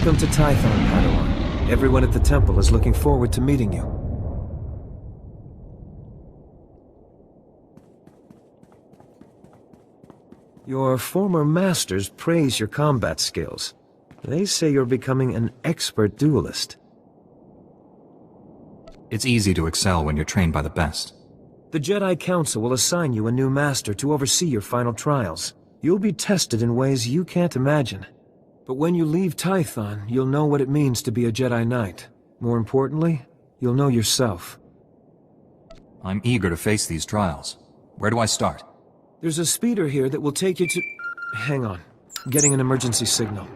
Welcome to Tython, Padawan. Everyone at the temple is looking forward to meeting you. Your former masters praise your combat skills. They say you're becoming an expert duelist. It's easy to excel when you're trained by the best. The Jedi Council will assign you a new master to oversee your final trials. You'll be tested in ways you can't imagine. But when you leave Tython, you'll know what it means to be a Jedi Knight. More importantly, you'll know yourself. I'm eager to face these trials. Where do I start? There's a speeder here that will take you to... Hang on. Getting an emergency signal.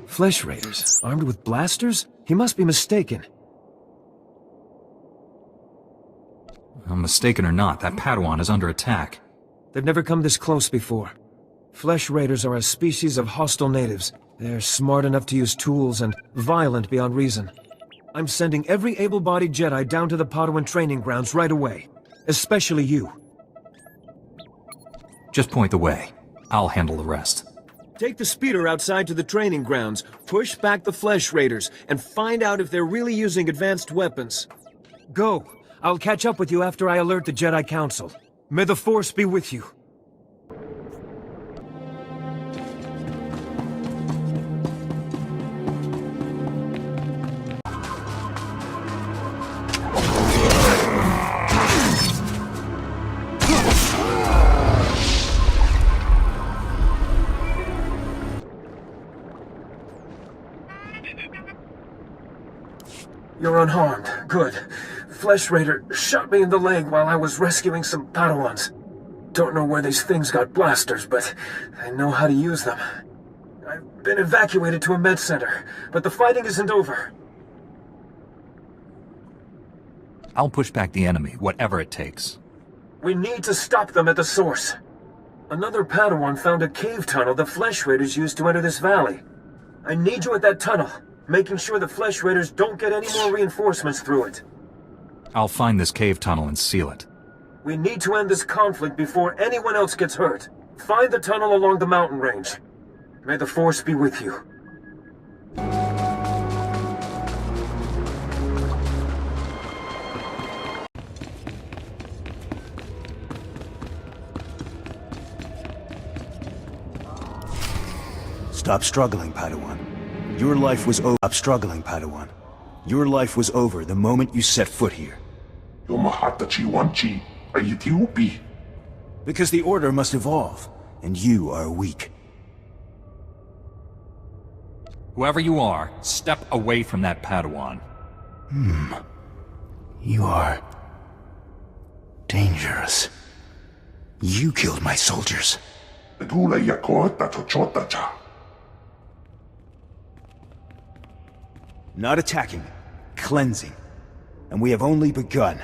Flesh Raiders, armed with blasters? He must be mistaken. I'm mistaken or not, that Padawan is under attack. They've never come this close before. Flesh Raiders are a species of hostile natives. They're smart enough to use tools and violent beyond reason. I'm sending every able-bodied Jedi down to the Padawan training grounds right away. Especially you. Just point the way. I'll handle the rest. Take the speeder outside to the training grounds, push back the Flesh Raiders, and find out if they're really using advanced weapons. Go. I'll catch up with you after I alert the Jedi Council. May the Force be with you. You're unharmed. Good. Flesh Raider shot me in the leg while I was rescuing some Padawans. Don't know where these things got blasters, but I know how to use them. I've been evacuated to a med center, but the fighting isn't over. I'll push back the enemy, whatever it takes. We need to stop them at the source. Another Padawan found a cave tunnel the Flesh Raiders used to enter this valley. I need you at that tunnel, making sure the Flesh Raiders don't get any more reinforcements through it. I'll find this cave tunnel and seal it. We need to end this conflict before anyone else gets hurt. Find the tunnel along the mountain range. May the Force be with you. Stop struggling, Padawan. Your life was over. Stop struggling, Padawan. Your life was over the moment you set foot here. Because the Order must evolve, and you are weak. Whoever you are, step away from that Padawan. You are... dangerous. You killed my soldiers. Not attacking, cleansing. And we have only begun.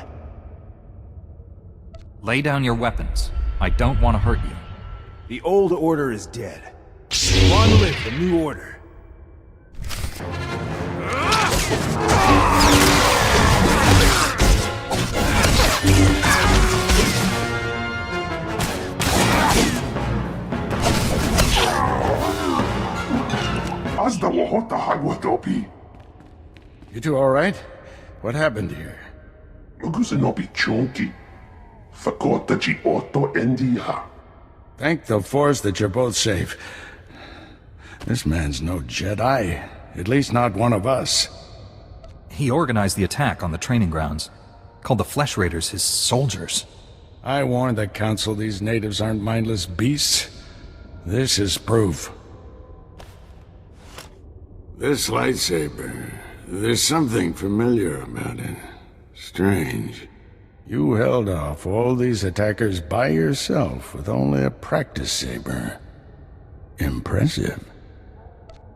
Lay down your weapons. I don't want to hurt you. The old order is dead. Long live the new order. You two all right? What happened here? Thank the Force that you're both safe. This man's no Jedi. At least not one of us. He organized the attack on the training grounds. Called the Flesh Raiders his soldiers. I warned the Council these natives aren't mindless beasts. This is proof. This lightsaber, there's something familiar about it. Strange. You held off all these attackers by yourself with only a practice saber. Impressive.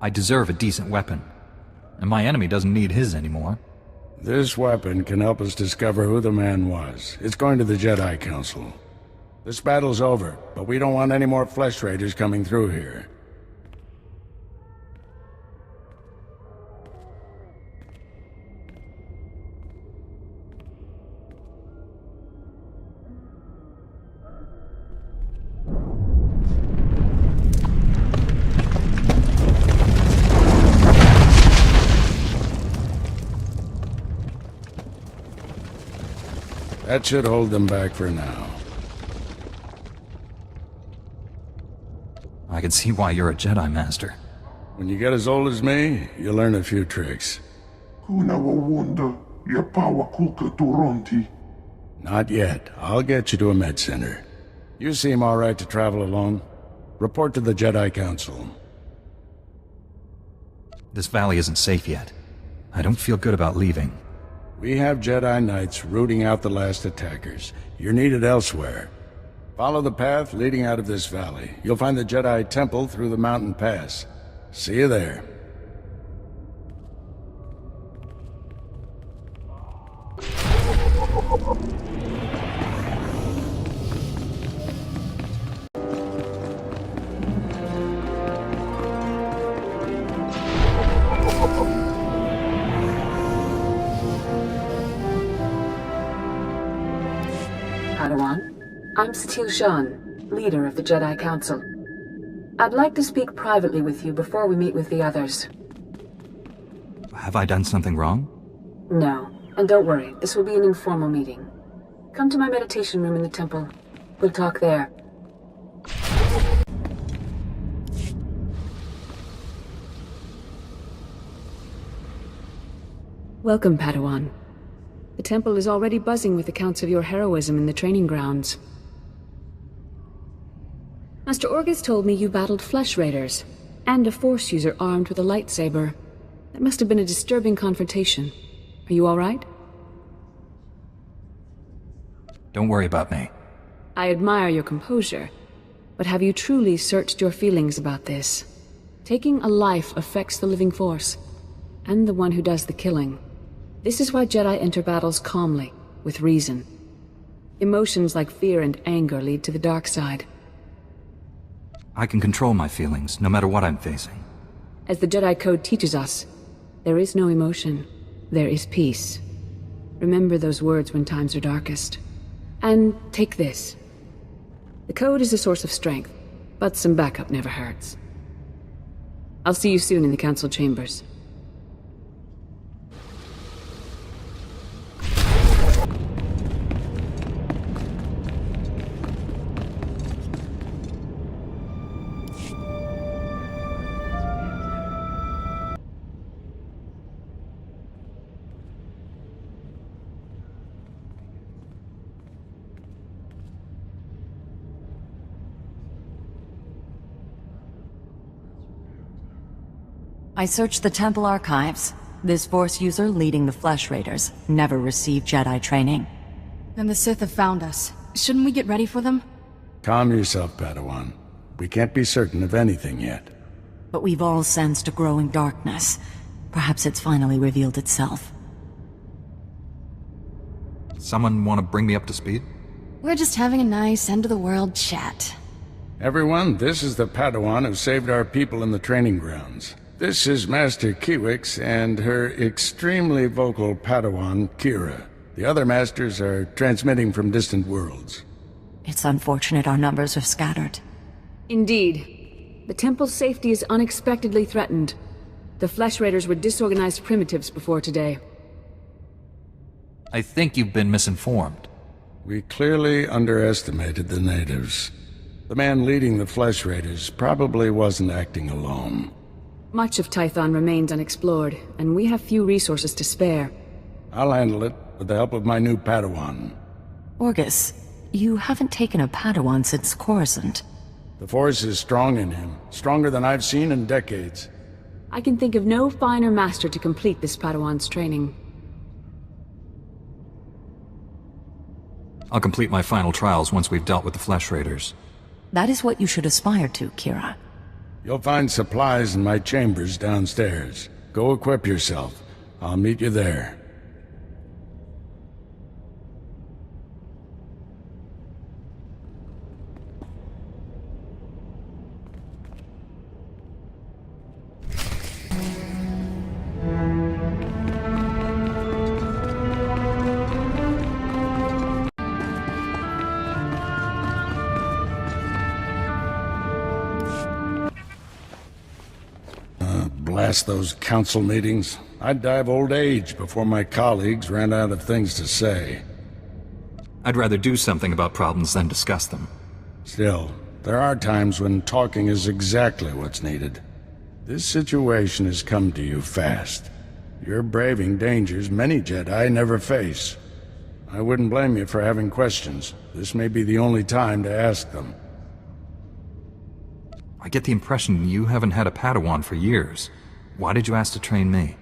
I deserve a decent weapon. And my enemy doesn't need his anymore. This weapon can help us discover who the man was. It's going to the Jedi Council. This battle's over, but we don't want any more Flesh Raiders coming through here. That should hold them back for now. I can see why you're a Jedi Master. When you get as old as me, you'll learn a few tricks. Kuna wawunda, yapawa kulka turonti. Not yet. I'll get you to a med center. You seem all right to travel alone. Report to the Jedi Council. This valley isn't safe yet. I don't feel good about leaving. We have Jedi Knights rooting out the last attackers. You're needed elsewhere. Follow the path leading out of this valley. You'll find the Jedi Temple through the mountain pass. See you there. Padawan, I'm Satele Shan, leader of the Jedi Council. I'd like to speak privately with you before we meet with the others. Have I done something wrong? No, and don't worry, this will be an informal meeting. Come to my meditation room in the temple. We'll talk there. Welcome, Padawan. The temple is already buzzing with accounts of your heroism in the training grounds. Master Orgus told me you battled Flesh Raiders, and a Force user armed with a lightsaber. That must have been a disturbing confrontation. Are you all right? Don't worry about me. I admire your composure, but have you truly searched your feelings about this? Taking a life affects the living Force, and the one who does the killing. This is why Jedi enter battles calmly, with reason. Emotions like fear and anger lead to the dark side. I can control my feelings, no matter what I'm facing. As the Jedi Code teaches us, there is no emotion, there is peace. Remember those words when times are darkest. And take this. The Code is a source of strength, but some backup never hurts. I'll see you soon in the Council chambers. I searched the temple archives. This Force user leading the Flesh Raiders never received Jedi training. Then the Sith have found us. Shouldn't we get ready for them? Calm yourself, Padawan. We can't be certain of anything yet. But we've all sensed a growing darkness. Perhaps it's finally revealed itself. Someone want to bring me up to speed? We're just having a nice end-of-the-world chat. Everyone, this is the Padawan who saved our people in the training grounds. This is Master Kiwix and her extremely vocal Padawan, Kira. The other masters are transmitting from distant worlds. It's unfortunate our numbers are scattered. Indeed. The temple's safety is unexpectedly threatened. The Flesh Raiders were disorganized primitives before today. I think you've been misinformed. We clearly underestimated the natives. The man leading the Flesh Raiders probably wasn't acting alone. Much of Tython remains unexplored, and we have few resources to spare. I'll handle it with the help of my new Padawan. Orgus, you haven't taken a Padawan since Coruscant. The Force is strong in him, stronger than I've seen in decades. I can think of no finer master to complete this Padawan's training. I'll complete my final trials once we've dealt with the Flesh Raiders. That is what you should aspire to, Kira. You'll find supplies in my chambers downstairs. Go equip yourself. I'll meet you there. Blast those council meetings. I'd die of old age before my colleagues ran out of things to say. I'd rather do something about problems than discuss them. Still, there are times when talking is exactly what's needed. This situation has come to you fast. You're braving dangers many Jedi never face. I wouldn't blame you for having questions. This may be the only time to ask them. I get the impression you haven't had a Padawan for years. Why did you ask to train me?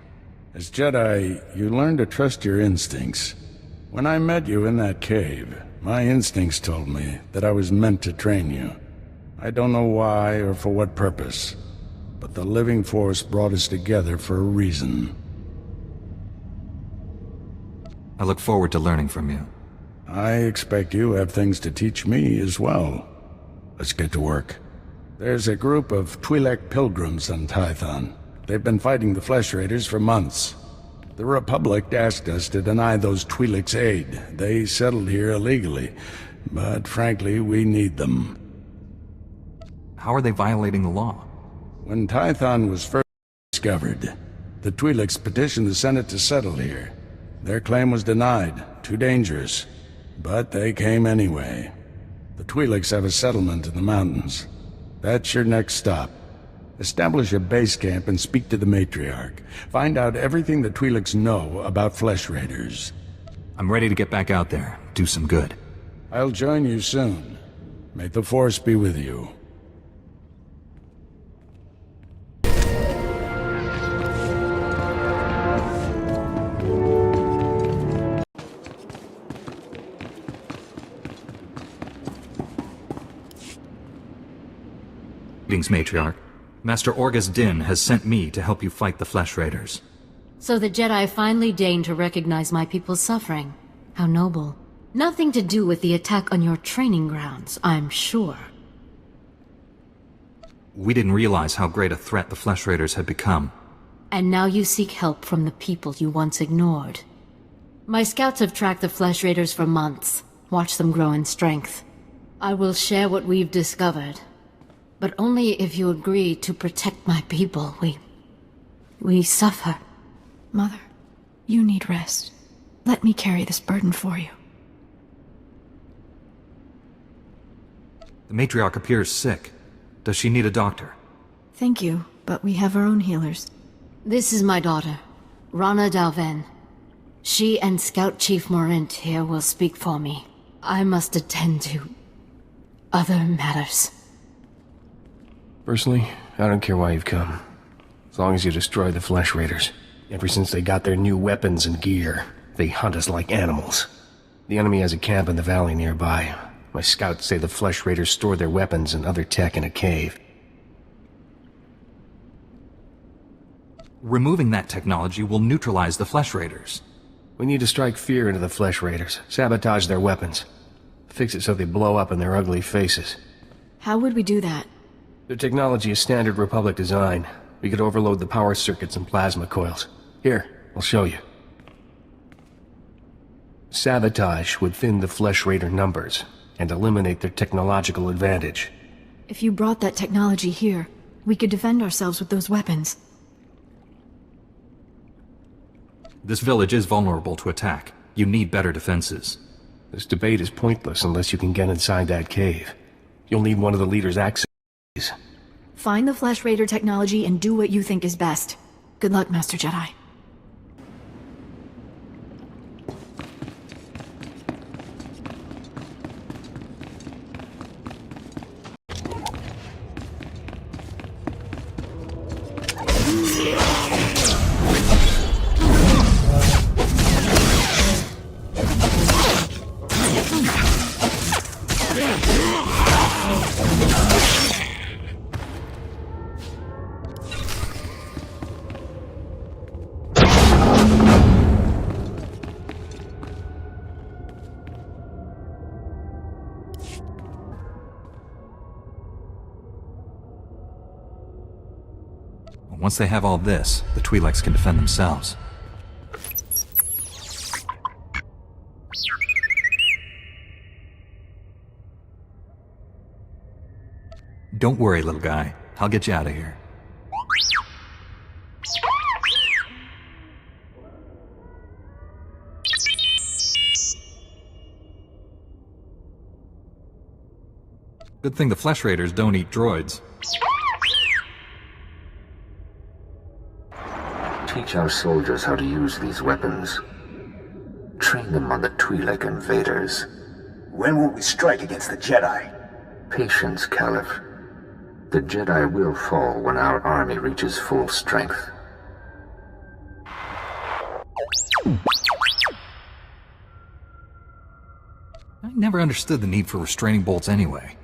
As Jedi, you learn to trust your instincts. When I met you in that cave, my instincts told me that I was meant to train you. I don't know why or for what purpose, but the living force brought us together for a reason. I look forward to learning from you. I expect you have things to teach me as well. Let's get to work. There's a group of Twi'lek pilgrims on Tython. They've been fighting the Flesh Raiders for months. The Republic asked us to deny those Twi'leks aid. They settled here illegally, but frankly, we need them. How are they violating the law? When Tython was first discovered, the Twi'leks petitioned the Senate to settle here. Their claim was denied, too dangerous, but they came anyway. The Twi'leks have a settlement in the mountains. That's your next stop. Establish a base camp and speak to the Matriarch. Find out everything the Twi'leks know about Flesh Raiders. I'm ready to get back out there, do some good. I'll join you soon. May the Force be with you. Greetings, Matriarch. Master Orgus Din has sent me to help you fight the Flesh Raiders. So the Jedi finally deigned to recognize my people's suffering. How noble. Nothing to do with the attack on your training grounds, I'm sure. We didn't realize how great a threat the Flesh Raiders had become. And now you seek help from the people you once ignored. My scouts have tracked the Flesh Raiders for months, watched them grow in strength. I will share what we've discovered. But only if you agree to protect my people. We suffer. Mother, you need rest. Let me carry this burden for you. The Matriarch appears sick. Does she need a doctor? Thank you, but we have our own healers. This is my daughter, Rana Dalven. She and Scout Chief Morint here will speak for me. I must attend to other matters. Personally, I don't care why you've come. As long as you destroy the Flesh Raiders. Ever since they got their new weapons and gear, they hunt us like animals. The enemy has a camp in the valley nearby. My scouts say the Flesh Raiders store their weapons and other tech in a cave. Removing that technology will neutralize the Flesh Raiders. We need to strike fear into the Flesh Raiders, sabotage their weapons. Fix it so they blow up in their ugly faces. How would we do that? Their technology is standard Republic design. We could overload the power circuits and plasma coils. Here, I'll show you. Sabotage would thin the Flesh Raider numbers and eliminate their technological advantage. If you brought that technology here, we could defend ourselves with those weapons. This village is vulnerable to attack. You need better defenses. This debate is pointless unless you can get inside that cave. You'll need one of the leader's access. Find the Flesh Raider technology and do what you think is best. Good luck, Master Jedi. Once they have all this, the Twi'leks can defend themselves. Don't worry, little guy. I'll get you out of here. Good thing the Flesh Raiders don't eat droids. Teach our soldiers how to use these weapons. Train them on the Twi'lek invaders. When will we strike against the Jedi? Patience, Caliph. The Jedi will fall when our army reaches full strength. I never understood the need for restraining bolts anyway.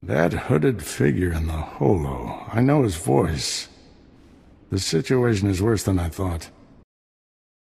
That hooded figure in the holo. I know his voice. The situation is worse than I thought.